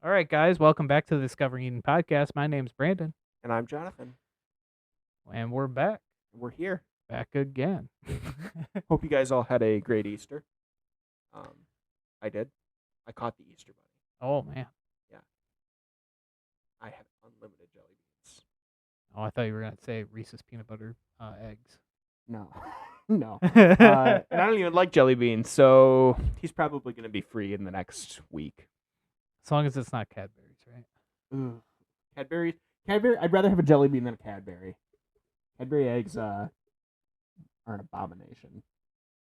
All right, guys, welcome back to the Discovering Eden podcast. My name's Brandon, And I'm Jonathan. and we're back We're here. again. Hope you guys all had a great Easter. I did. I caught the Easter bunny. Oh man, Yeah. I had unlimited jelly beans. oh I thought you were gonna say Reese's peanut butter eggs. No. No. And I don't even like jelly beans, so he's probably going to be free in the next week. As long as it's not Cadbury's, right? Ugh. Cadbury. I'd rather have a jelly bean than a Cadbury. Cadbury eggs are an abomination.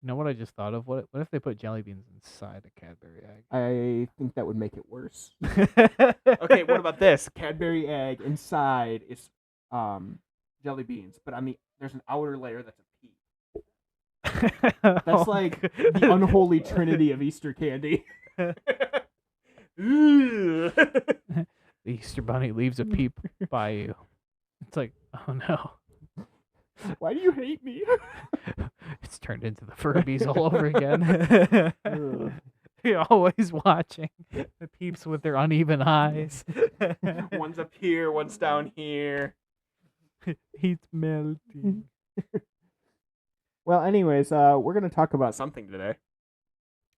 You know what I just thought of? What if they put jelly beans inside a Cadbury egg? I think that would make it worse. Okay, what about this? Cadbury egg inside is jelly beans, but there's an outer layer that's a pea. That's Oh, like God. the unholy trinity of Easter candy. The Easter bunny leaves a peep by you. It's like, oh no, Why do you hate me? it's turned into the Furbies all over again. Ugh. You're always watching the peeps with their uneven eyes. One's up here, one's down here. He's melting. Well, anyways, we're gonna talk about something today.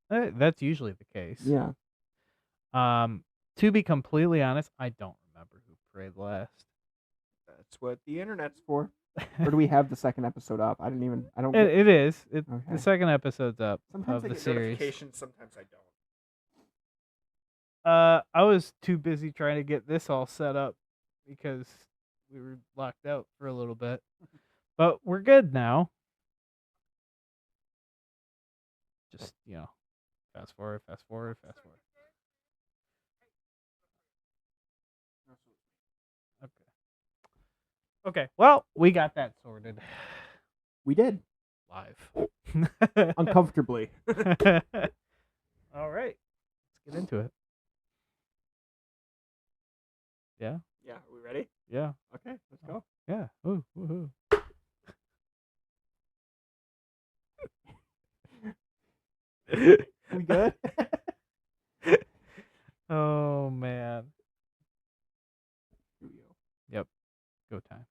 That's usually the case. Yeah. To be completely honest, I don't remember who prayed last. That's what the internet's for. Or do we have the second episode up? I don't. It is. The Okay. second episode's up Sometimes of I the get series. notifications, sometimes I don't. I was too busy trying to get this all set up because we were locked out for a little bit. But we're good now. Just, fast forward. Okay. Well, we got that sorted. We did. Live. Uncomfortably. All right. Let's get into it. Yeah? Yeah, are we ready? Yeah. Okay, let's go. Yeah. Ooh, woohoo. We good? Oh, man. Here we go. Yep. Go time.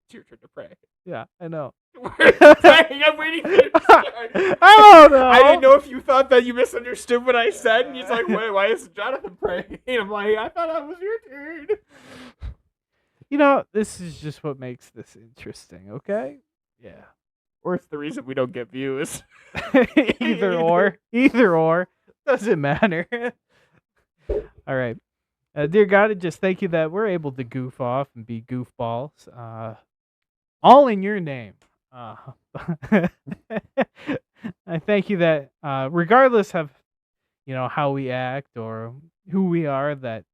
It's your turn to pray. Yeah, I know. We're praying. I'm waiting for you to start. I don't know. I didn't know if you thought that you misunderstood what I said, and he's like, "Wait, why is Jonathan praying?" And I'm like, "I thought that was your turn." This is just what makes this interesting, okay? Yeah. Or it's the reason we don't get views. Either or. Doesn't matter. All right. Dear God, I just thank you that we're able to goof off and be goofballs. All in your name. I thank you that regardless of how we act or who we are, that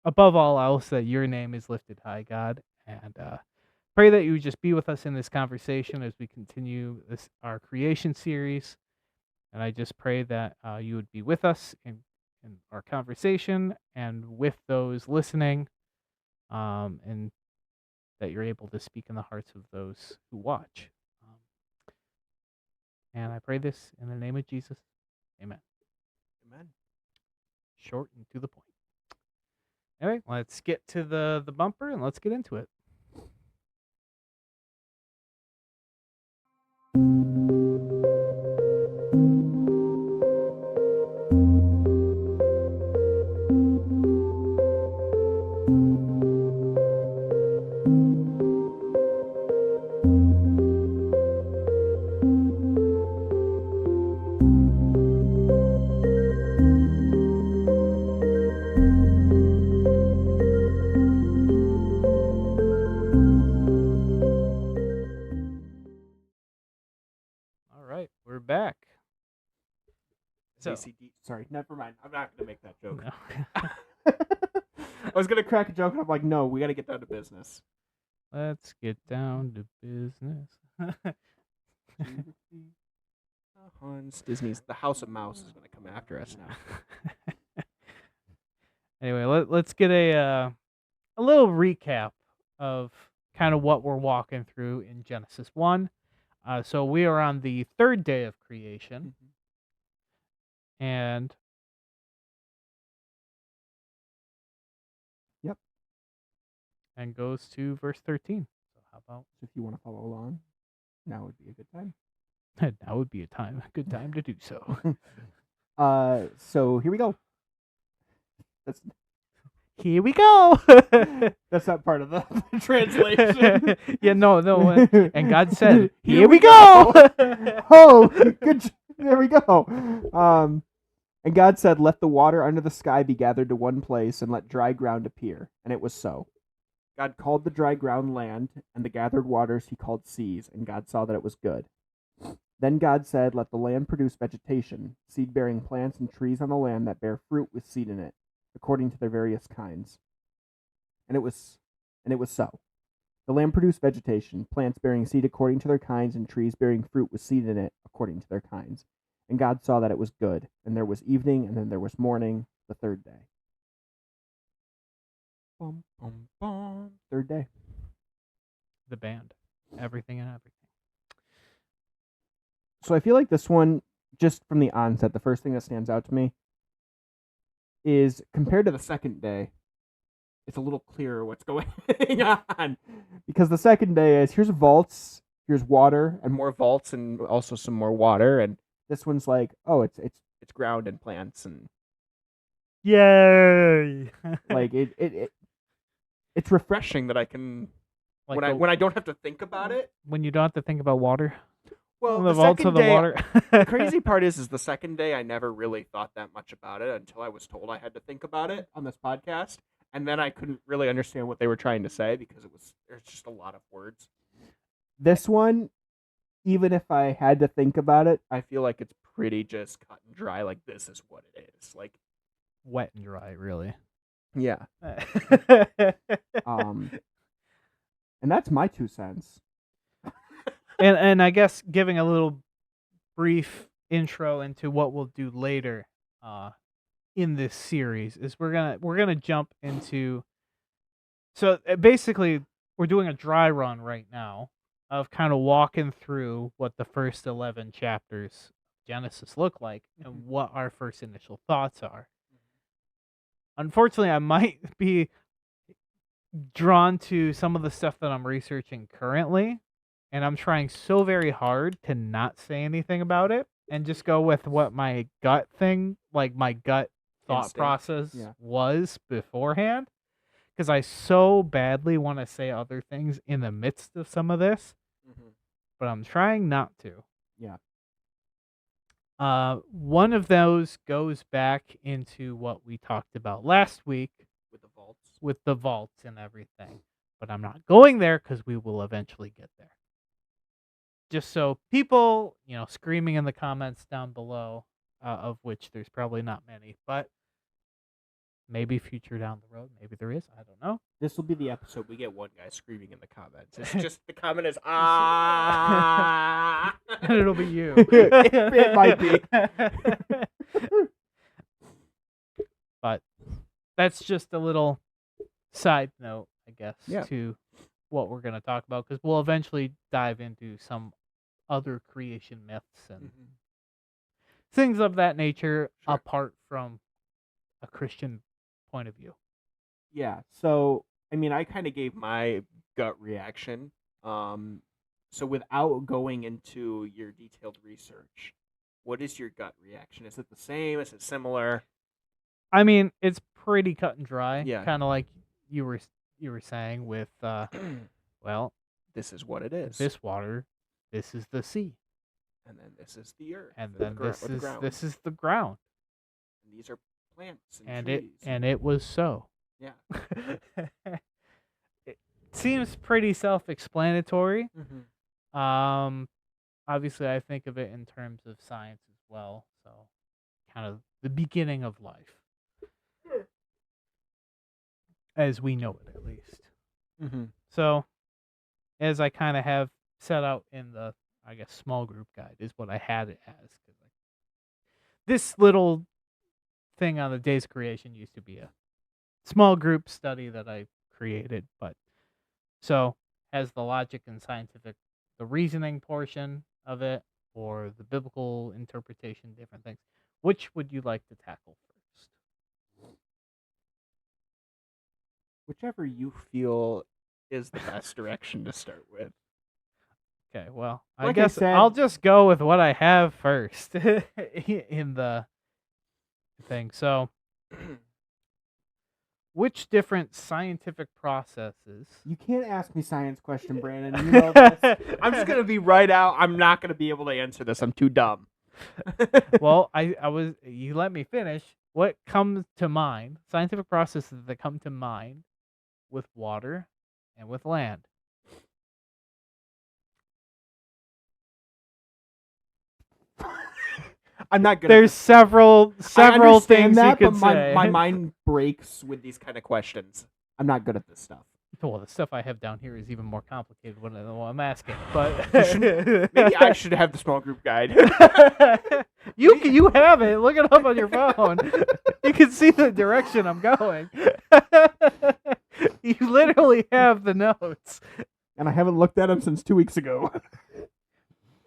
above all else that your name is lifted high, God. And pray that you would just be with us in this conversation as we continue our creation series. And I just pray that you would be with us in our conversation and with those listening, and that you're able to speak in the hearts of those who watch. And I pray this in the name of Jesus. Amen. Amen. Short and to the point. Anyway, let's get to the bumper and let's get into it. All right, we're back. So, ACD. Sorry, never mind. I'm not gonna make that joke. no. I was gonna crack a joke, and I'm like, no, we gotta get down to business. Let's get down to business. Disney's The House of Mouse is gonna come after us now. Anyway, let's get a little recap of kind of what we're walking through in Genesis 1. So we are on the third day of creation, and and goes to verse 13. So how about So if you want to follow along, now would be a good time. now would be a good time to do so. So here we go. That's Here we go. that's not part of the translation. Yeah, no. And God said, "Here we go." Oh, good. There we go. And God said, "Let the water under the sky be gathered to one place, and let dry ground appear." And it was so. God called the dry ground land, and the gathered waters he called seas, and God saw that it was good. Then God said, "Let the land produce vegetation, seed-bearing plants and trees on the land that bear fruit with seed in it, according to their various kinds." And it was so. The land produced vegetation, plants bearing seed according to their kinds, and trees bearing fruit with seed in it according to their kinds. And God saw that it was good. And there was evening, and then there was morning, the third day. Bum, bum, bum. Third day. The band, everything and everything. So I feel like this one, just from the onset, the first thing that stands out to me is compared to the second day, it's a little clearer what's going on. Because the second day is here's vaults, here's water, and more vaults, and also some more water. And this one's like, oh, it's ground and plants, and Yay! like it's refreshing that I can Like when I don't have to think about it. when you don't have to think about water. Well, the vaults of the water. The crazy part is the second day I never really thought that much about it until I was told I had to think about it on this podcast, and then I couldn't really understand what they were trying to say because there's just a lot of words. This one, even if I had to think about it, I feel like it's pretty just cut and dry. Like, this is what it is. Like, Wet and dry, really. yeah. And that's my 2 cents. and I guess giving a little brief intro into what we'll do later in this series is we're gonna jump into, so basically we're doing a dry run right now of kind of walking through what the first 11 chapters of Genesis look like and what our first initial thoughts are. Unfortunately, I might be drawn to some of the stuff that I'm researching currently, and I'm trying so very hard to not say anything about it and just go with what my gut thing, like my gut thought Instinct. process Yeah. was beforehand, because I so badly want to say other things in the midst of some of this, but I'm trying not to. Yeah. One of those goes back into what we talked about last week with the vaults and everything, but I'm not going there because we will eventually get there. Just so people, screaming in the comments down below, of which there's probably not many, but maybe future down the road, maybe there is. I don't know. This will be the episode we get one guy screaming in the comments. It's just the comment is ah, And it'll be you. It might be. But that's just a little side note, I guess, Yeah. to what we're going to talk about, because we'll eventually dive into some other creation myths and things of that nature, Sure. apart from a Christian point of view. Yeah. So, I mean, I kind of gave my gut reaction. So without going into your detailed research, what is your gut reaction? Is it the same? Is it similar? I mean, it's pretty cut and dry. Yeah. Kind of like you were saying with, well, This is what it is. this water, this is the sea, and then this is the earth. and or then the ground. this is the ground, And these are plants and and trees. it was so. Yeah. It seems pretty self-explanatory. Obviously, I think of it in terms of science as well. So, kind of the beginning of life, as we know it, at least. So, as I kind of have set out in the, I guess, small group guide is what I had it as. 'Cause this little thing on the Days of Creation used to be a small group study that I created, but so has the logic and scientific, the reasoning portion of it, or the biblical interpretation, different things. Which would you like to tackle first? Whichever you feel is the best direction to start with. Okay, well, I Like I guess said- I'll just go with what I have first in the thing. So, which different scientific processes? You can't ask me science question, Brandon. You know this. I'm just gonna be right out. I'm not gonna be able to answer this. I'm too dumb. Well, I was. You let me finish. What comes to mind? Scientific processes that come to mind with water and with land. I'm not good. There's several I understand things that, you could but say. my mind breaks with these kind of questions. I'm not good at this stuff. Well, the stuff I have down here is even more complicated than what I'm asking. But Maybe I should have the small group guide. you have it. Look it up on your phone. You can see the direction I'm going. You literally have the notes. And I haven't looked at them since 2 weeks ago.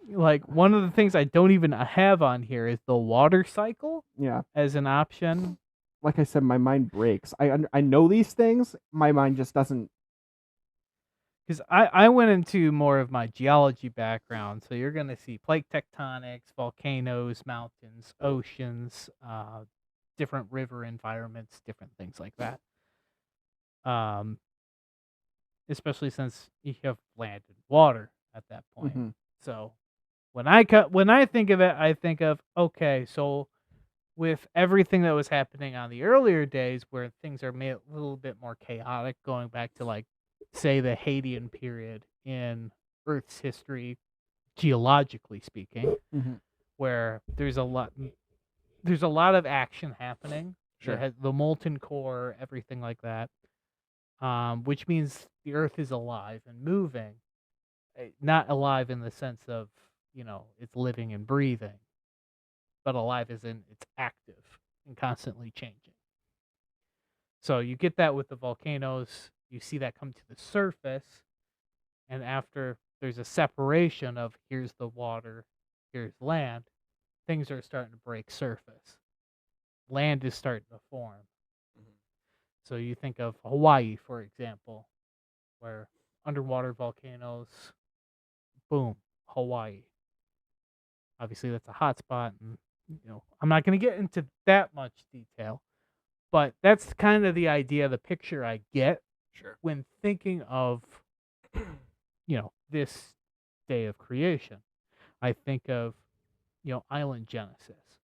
Like, one of the things I don't even have on here is the water cycle Yeah. as an option. Like I said, my mind breaks. I know these things. My mind just doesn't. Because I went into more of my geology background, so you're going to see plate tectonics, volcanoes, mountains, oceans, different river environments, different things like that. Especially since you have land and water at that point. Mhm. So when I think of it, I think of, okay, so with everything that was happening on the earlier days where things are made a little bit more chaotic, going back to, like, say, the Hadean period in Earth's history, geologically speaking, Mhm. where there's a lot of action happening. Sure. It has the molten core, everything like that, which means the Earth is alive and moving. Not alive in the sense of, it's living and breathing, but alive as in it's active and constantly changing. So you get that with the volcanoes. You see that come to the surface, and after there's a separation of here's the water, here's land, things are starting to break surface. Land is starting to form. So you think of Hawaii, for example, where underwater volcanoes, boom, Hawaii. Obviously, that's a hot spot, and I'm not going to get into that much detail, but that's kind of the idea, the picture I get Sure. when thinking of, this day of creation. I think of, island genesis,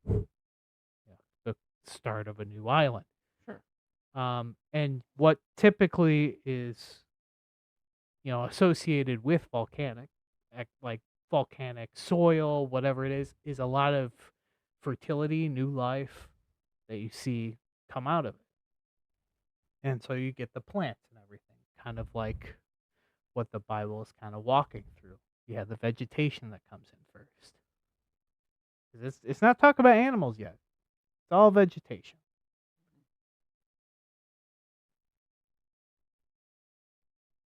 the start of a new island. Sure. And what typically is, associated with volcanic, like volcanic soil, whatever it is a lot of fertility, new life that you see come out of it. And so you get the plants and everything, kind of like what the Bible is kind of walking through. You have the vegetation that comes in first. 'Cause it's not talking about animals yet. It's all vegetation.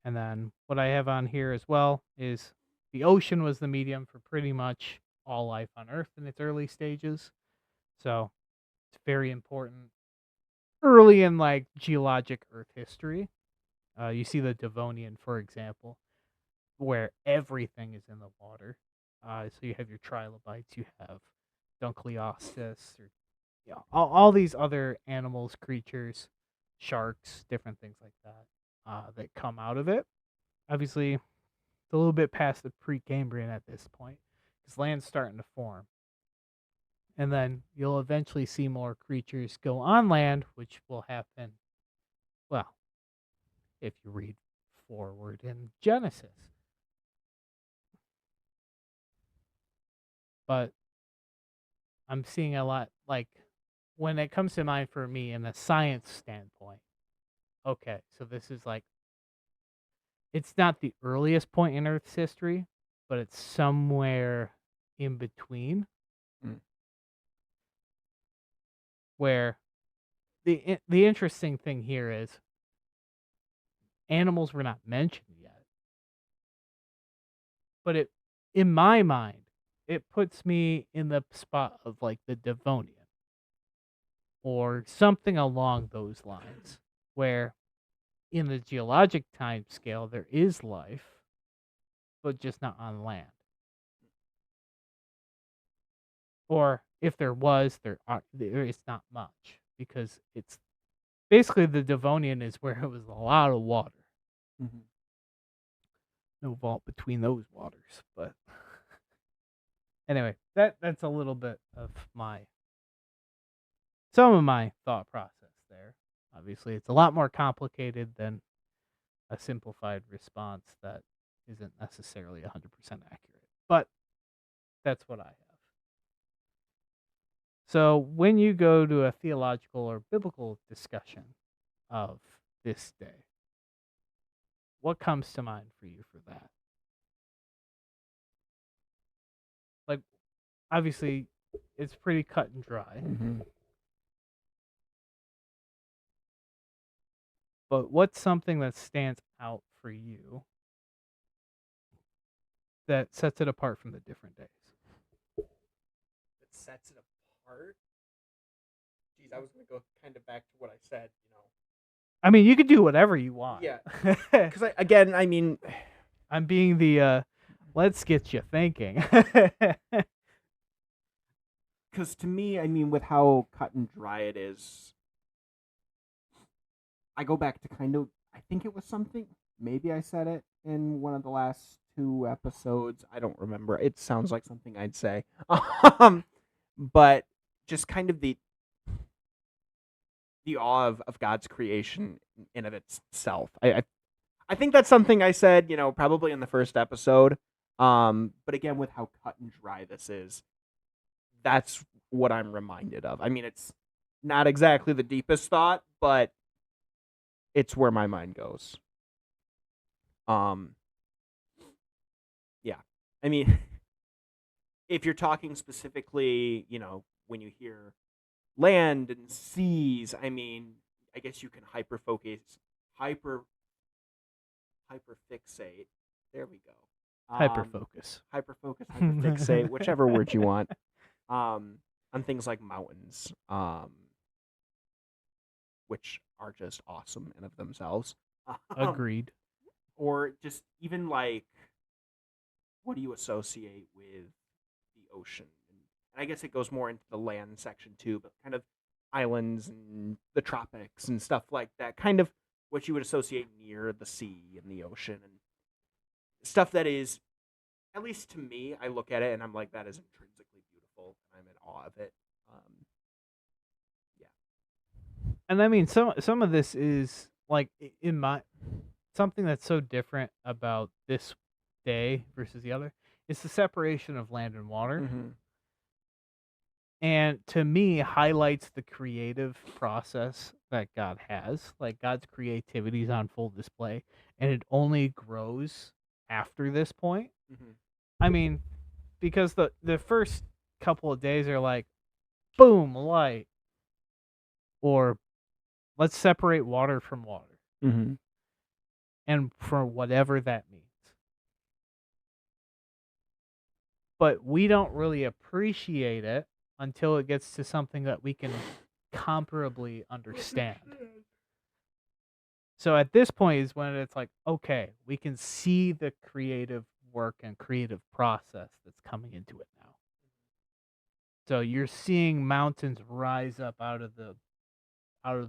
And then what I have on here as well is the ocean was the medium for pretty much all life on Earth in its early stages. So it's very important early in, like, geologic Earth history. You see the Devonian, for example, where everything is in the water. So you have your trilobites, you have Dunkleosteus, or all these other animals, creatures, sharks, different things like that that come out of it. Obviously, it's a little bit past the Precambrian at this point, because land's starting to form. And then you'll eventually see more creatures go on land, which will happen, well, if you read forward in Genesis. But I'm seeing a lot, like, when it comes to mind for me in a science standpoint, okay, so this is like, it's not the earliest point in Earth's history, but it's somewhere in between. Mm. Where the interesting thing here is animals were not mentioned yet. But in my mind, it puts me in the spot of, like, the Devonian or something along those lines, where in the geologic time scale there is life, but just not on land. Or if there was, there is not much, because it's basically the Devonian is where it was a lot of water. Mm-hmm. No vault between those waters, but anyway, that's a little bit of some of my thought process there. Obviously, it's a lot more complicated than a simplified response that isn't necessarily 100% accurate, but that's what I have. So when you go to a theological or biblical discussion of this day, what comes to mind for you for that? Like, obviously, it's pretty cut and dry. Mm-hmm. But what's something that stands out for you that sets it apart from the different days? That sets it apart. Geez, I was gonna go kind of back to what I said. I mean, you could do whatever you want. Yeah. Because I mean, I'm being the let's get you thinking. because to me, I mean, with how cut and dry it is, I go back to kind of, I think it was something, maybe I said it in one of the last 2 episodes. I don't remember. It sounds like something I'd say. But just kind of the awe of God's creation in of itself. I think that's something I said, probably in the first episode. But again, with how cut and dry this is, that's what I'm reminded of. I mean, it's not exactly the deepest thought, but it's where my mind goes. Yeah. I mean, if you're talking specifically, when you hear land and seas, I mean, I guess you can hyperfixate. There we go. Hyperfocus. Hyperfixate, whichever word you want. On things like mountains, which are just awesome in of themselves. Agreed. Or just even like, what do you associate with the ocean? And I guess it goes more into the land section too, but kind of islands and the tropics and stuff like that. Kind of what you would associate near the sea and the ocean and stuff that is, at least to me, I look at it and I'm like, that is intrinsically beautiful. And I'm in awe of it. Yeah. And I mean, some of this is like in my something that's so different about this day versus the other. It's the separation of land and water. Mm-hmm. And to me, highlights the creative process that God has. Like, God's creativity is on full display, and it only grows after this point. Mm-hmm. I mean, because the first couple of days are like, boom, light, or let's separate water from water, Mm-hmm. and for whatever that means. But we don't really appreciate it until it gets to something that we can comparably understand. So at this point is when it's like, okay, we can see the creative work and creative process that's coming into it now. So you're seeing mountains rise up out of the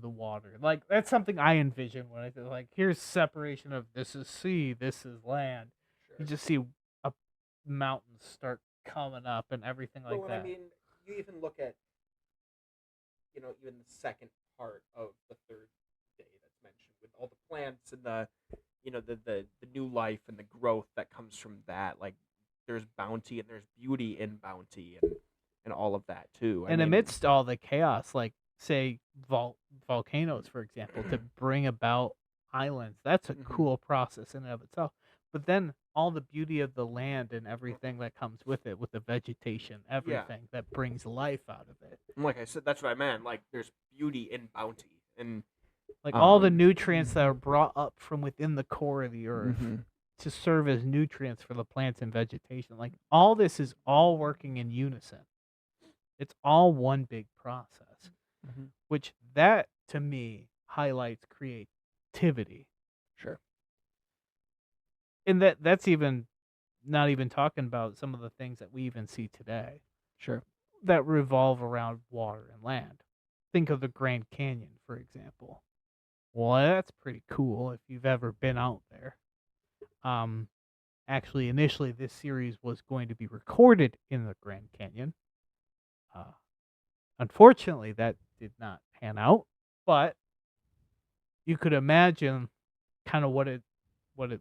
water. Like, that's something I envision when I say, like, here's separation of this is sea, this is land. Sure. You just see a mountains start coming up and everything like that. I mean, you even look at, even the second part of the third day that's mentioned with all the plants and the new life and the growth that comes from that. Like, there's bounty and there's beauty in bounty and all of that too. And amidst all the chaos, like, say volcanoes, for example, to bring about islands, that's a cool process in and of itself. But then all the beauty of the land and everything that comes with it, with the vegetation, everything that brings life out of it. And like I said, that's what I meant. Like, there's beauty in bounty and like all the nutrients that are brought up from within the core of the earth to serve as nutrients for the plants and vegetation. Like, all this is all working in unison. It's all one big process, which that to me highlights creativity. Sure. And that's even not even talking about some of the things that we even see today Sure. that revolve around water and land. Think of the Grand Canyon, for example. Well, that's pretty cool if you've ever been out there. Actually, initially, this series was going to be recorded in the Grand Canyon. Unfortunately, that did not pan out, but you could imagine kind of what it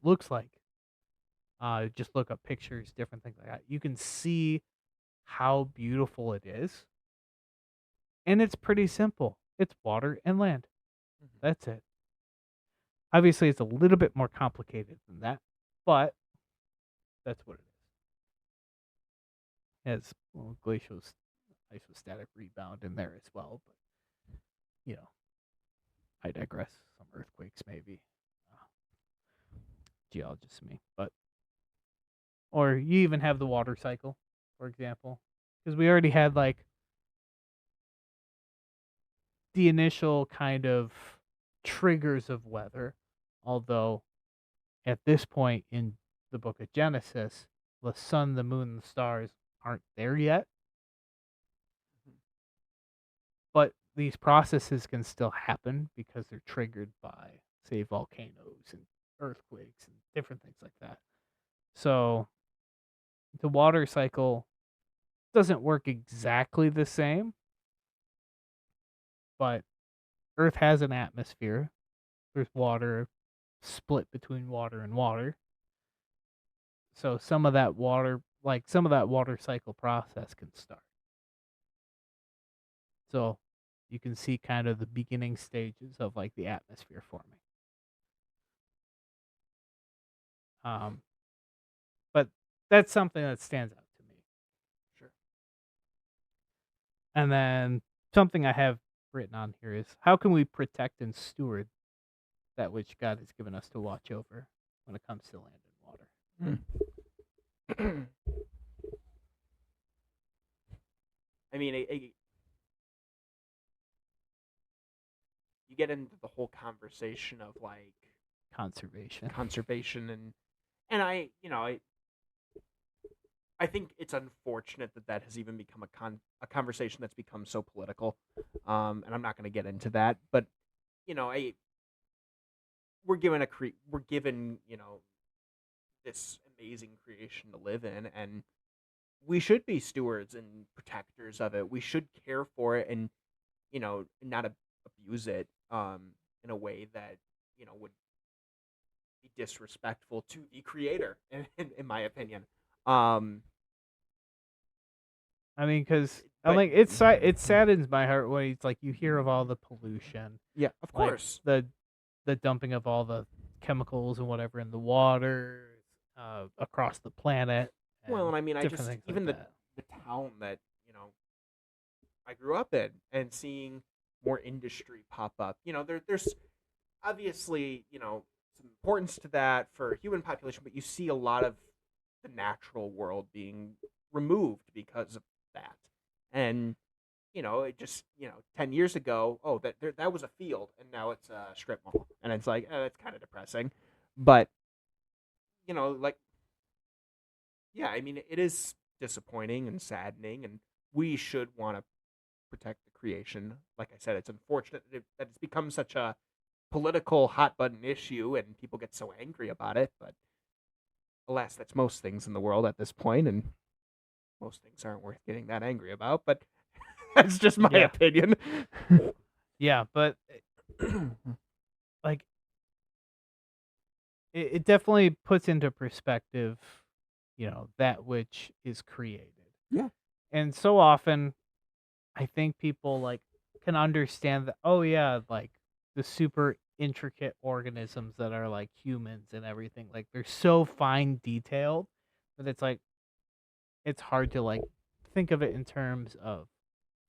looks like. Just look up pictures, different things like that. You can see how beautiful it is, and it's pretty simple. It's water and land. That's it. Obviously, it's a little bit more complicated than that, but that's what it is. As well, glacial isostatic rebound in there as well, but I digress. Some earthquakes, maybe. Geologist me, but or you even have the water cycle, for example, because we already had like the initial kind of triggers of weather, although at this point in the book of Genesis, the sun, the moon, and the stars aren't there yet. But these processes can still happen because they're triggered by, say, volcanoes and earthquakes and different things like that. So the water cycle doesn't work exactly the same, but Earth has an atmosphere. There's water split between water and water. So some of that water cycle process can start. So you can see kind of the beginning stages of like the atmosphere forming. But that's something that stands out to me. Sure. And then something I have written on here is how can we protect and steward that which God has given us to watch over when it comes to land and water? I mean, you get into the whole conversation of like Conservation and I think it's unfortunate that has even become a conversation that's become so political, and I'm not going to get into that, but we're given this amazing creation to live in, and we should be stewards and protectors of it. We should care for it and not abuse it in a way that would be disrespectful to the creator in my opinion. I mean, because But- it saddens my heart when it's like you hear of all the pollution, Yeah, of like course. the dumping of all the chemicals and whatever in the water across the planet. Well, and I mean, different things like even that. the town that I grew up in, and seeing more industry pop up. There's obviously some importance to that for human population, but you see a lot of the natural world being removed because of that. And it just 10 years ago, oh, that was a field, and now it's a strip mall, and it's like, oh, it's kind of depressing. But like, yeah, I mean, it is disappointing and saddening, and we should want to protect the creation. Like I said, it's unfortunate that it's become such a political hot button issue, and people get so angry about it. But alas, that's most things in the world at this point, and most things aren't worth getting that angry about. But that's just my Yeah. opinion. Yeah, but like it definitely puts into perspective, that which is created. Yeah. And so often I think people like can understand that, oh yeah, like the super intricate organisms that are like humans and everything, like they're so fine detailed that it's like it's hard to like think of it in terms of,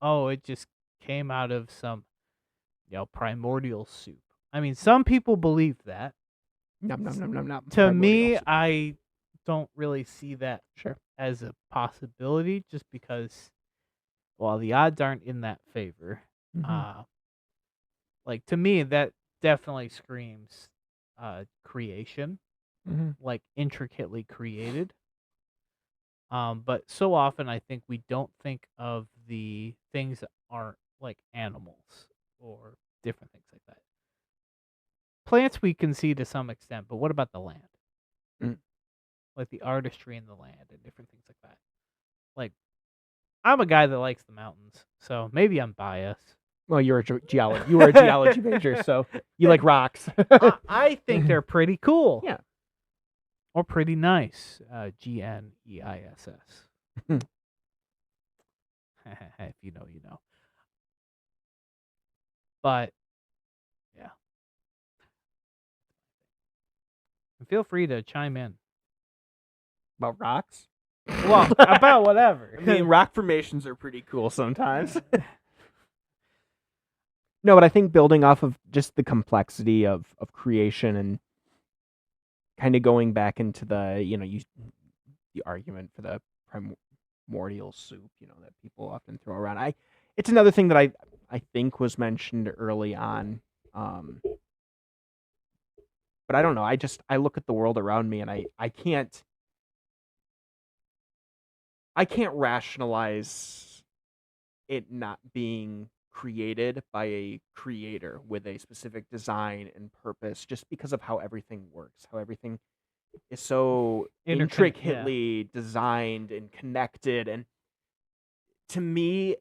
oh, it just came out of some primordial soup. I mean, some people believe that. Nom nom nom nom nom. To me, I don't really see that Sure. as a possibility, just because, well, the odds aren't in that favor. Mhm. Like to me, that definitely screams creation, Mm-hmm. like intricately created. But so often I think we don't think of the things that aren't like animals or different things like that. Plants we can see to some extent, but what about the land? Mm. Like the artistry in the land and different things like that. Like I'm a guy that likes the mountains, so maybe I'm biased. Well, you're a geology. You were a geology major, so you like rocks. I think they're pretty cool. Yeah. Or pretty nice. GNEISS. If you know, you know. But yeah. And feel free to chime in. About rocks? Well, about whatever. I mean, rock formations are pretty cool sometimes. No, but I think building off of just the complexity of creation and kind of going back into the, the argument for the primordial soup, that people often throw around. It's another thing that I think was mentioned early on. But I don't know. I look at the world around me and I can't rationalize it not being created by a creator with a specific design and purpose just because of how everything works, how everything is so intricately designed and connected. And to me,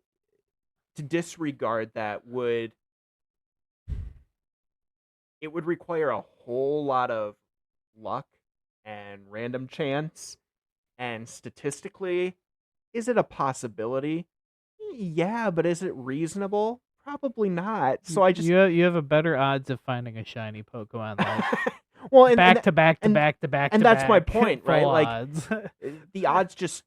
to disregard that would require a whole lot of luck and random chance. And statistically, is it a possibility? Yeah, but is it reasonable? Probably not. So I just you have a better odds of finding a shiny Pokemon like well, back to back, and that's my point, right? Like odds. the odds just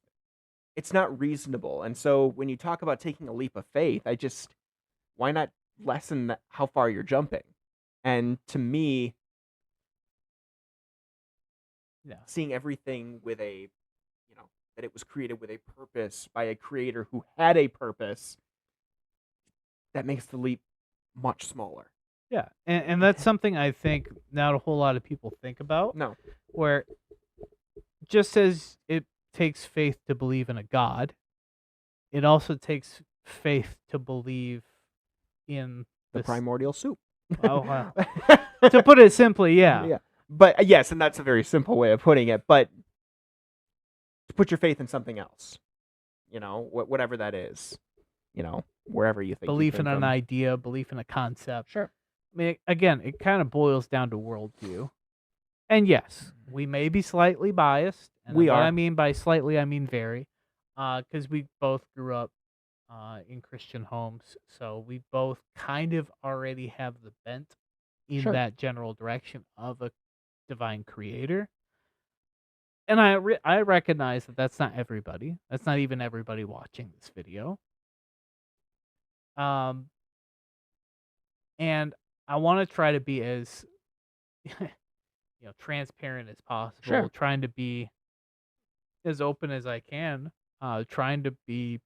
it's not reasonable. And so when you talk about taking a leap of faith, why not lessen how far you're jumping? And to me, seeing everything with a that it was created with a purpose by a creator who had a purpose, that makes the leap much smaller. Yeah, and that's something I think not a whole lot of people think about. No. Where just as it takes faith to believe in a God, it also takes faith to believe in the primordial soup. Oh, wow. To put it simply, yeah. Yeah. But yes, and that's a very simple way of putting it, but to put your faith in something else, whatever that is, wherever you think. Belief in an idea, belief in a concept. Sure. I mean, again, it kind of boils down to worldview. And yes, we may be slightly biased. And what I mean by slightly, I mean very. Because we both grew up in Christian homes. So we both kind of already have the bent in that general direction of a divine creator. And I recognize that that's not everybody. That's not even everybody watching this video. And I want to try to be as transparent as possible. Sure. Trying to be as open as I can. Trying to be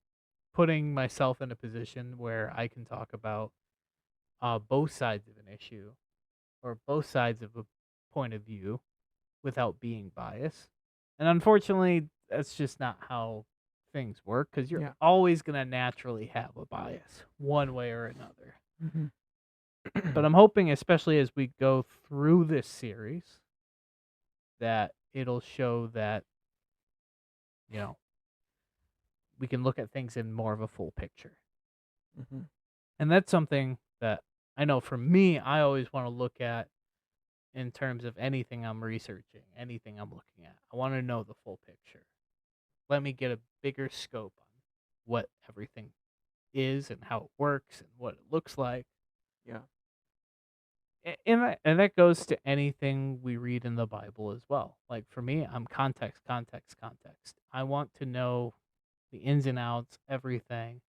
putting myself in a position where I can talk about both sides of an issue or both sides of a point of view without being biased. And unfortunately, that's just not how things work because you're always going to naturally have a bias one way or another. Mm-hmm. But I'm hoping, especially as we go through this series, that it'll show that, we can look at things in more of a full picture. Mm-hmm. And that's something that I know for me, I always want to look at in terms of anything I'm researching, anything I'm looking at. I want to know the full picture. Let me get a bigger scope on what everything is and how it works and what it looks like. Yeah. And that goes to anything we read in the Bible as well. Like for me, I'm context. I want to know the ins and outs, everything.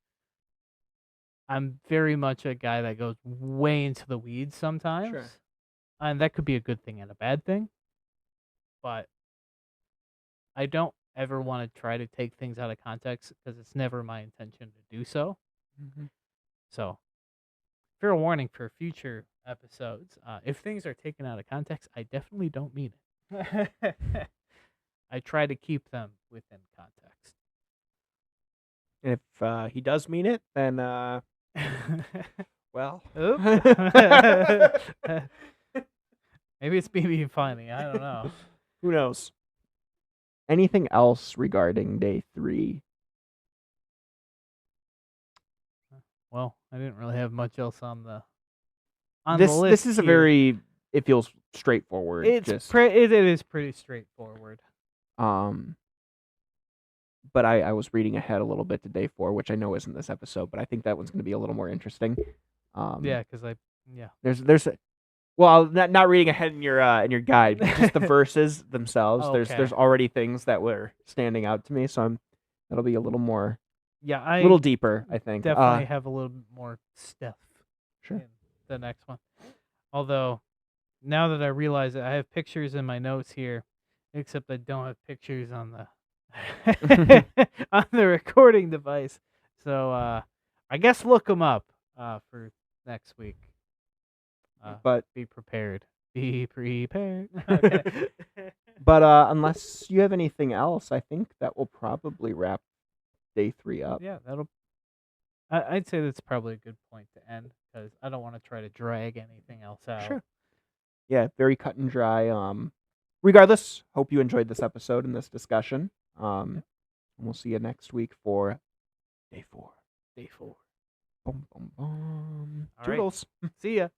I'm very much a guy that goes way into the weeds sometimes. Sure. And that could be a good thing and a bad thing. But I don't ever want to try to take things out of context because it's never my intention to do so. Mm-hmm. So fair warning for future episodes. If things are taken out of context, I definitely don't mean it. I try to keep them within context. And if he does mean it, then well, Oop. Maybe it's me being funny. I don't know. who knows? Anything else regarding day 3? Well, I didn't really have much else on the This list. this is a here. very, it feels straightforward. It's just it is pretty straightforward. but I was reading ahead a little bit to day 4, which I know isn't this episode, but I think that one's going to be a little more interesting. Yeah, because There's well, not reading ahead in your guide, but just the verses themselves. Okay. There's already things that were standing out to me, so that'll be a little more, yeah, a I little deeper, I think. definitely have a little bit more stuff Sure. in the next one. Although, now that I realize it, I have pictures in my notes here, except I don't have pictures on the on the recording device. So I guess look them up for next week. But Be prepared. Be prepared. Okay. but unless you have anything else, I think that will probably wrap day 3 up. Yeah, I'd say that's probably a good point to end because I don't want to try to drag anything else out. Sure. Yeah, very cut and dry. Regardless, hope you enjoyed this episode and this discussion. And we'll see you next week for day 4. Day 4. Boom, boom, boom. All right. Toodles. See ya.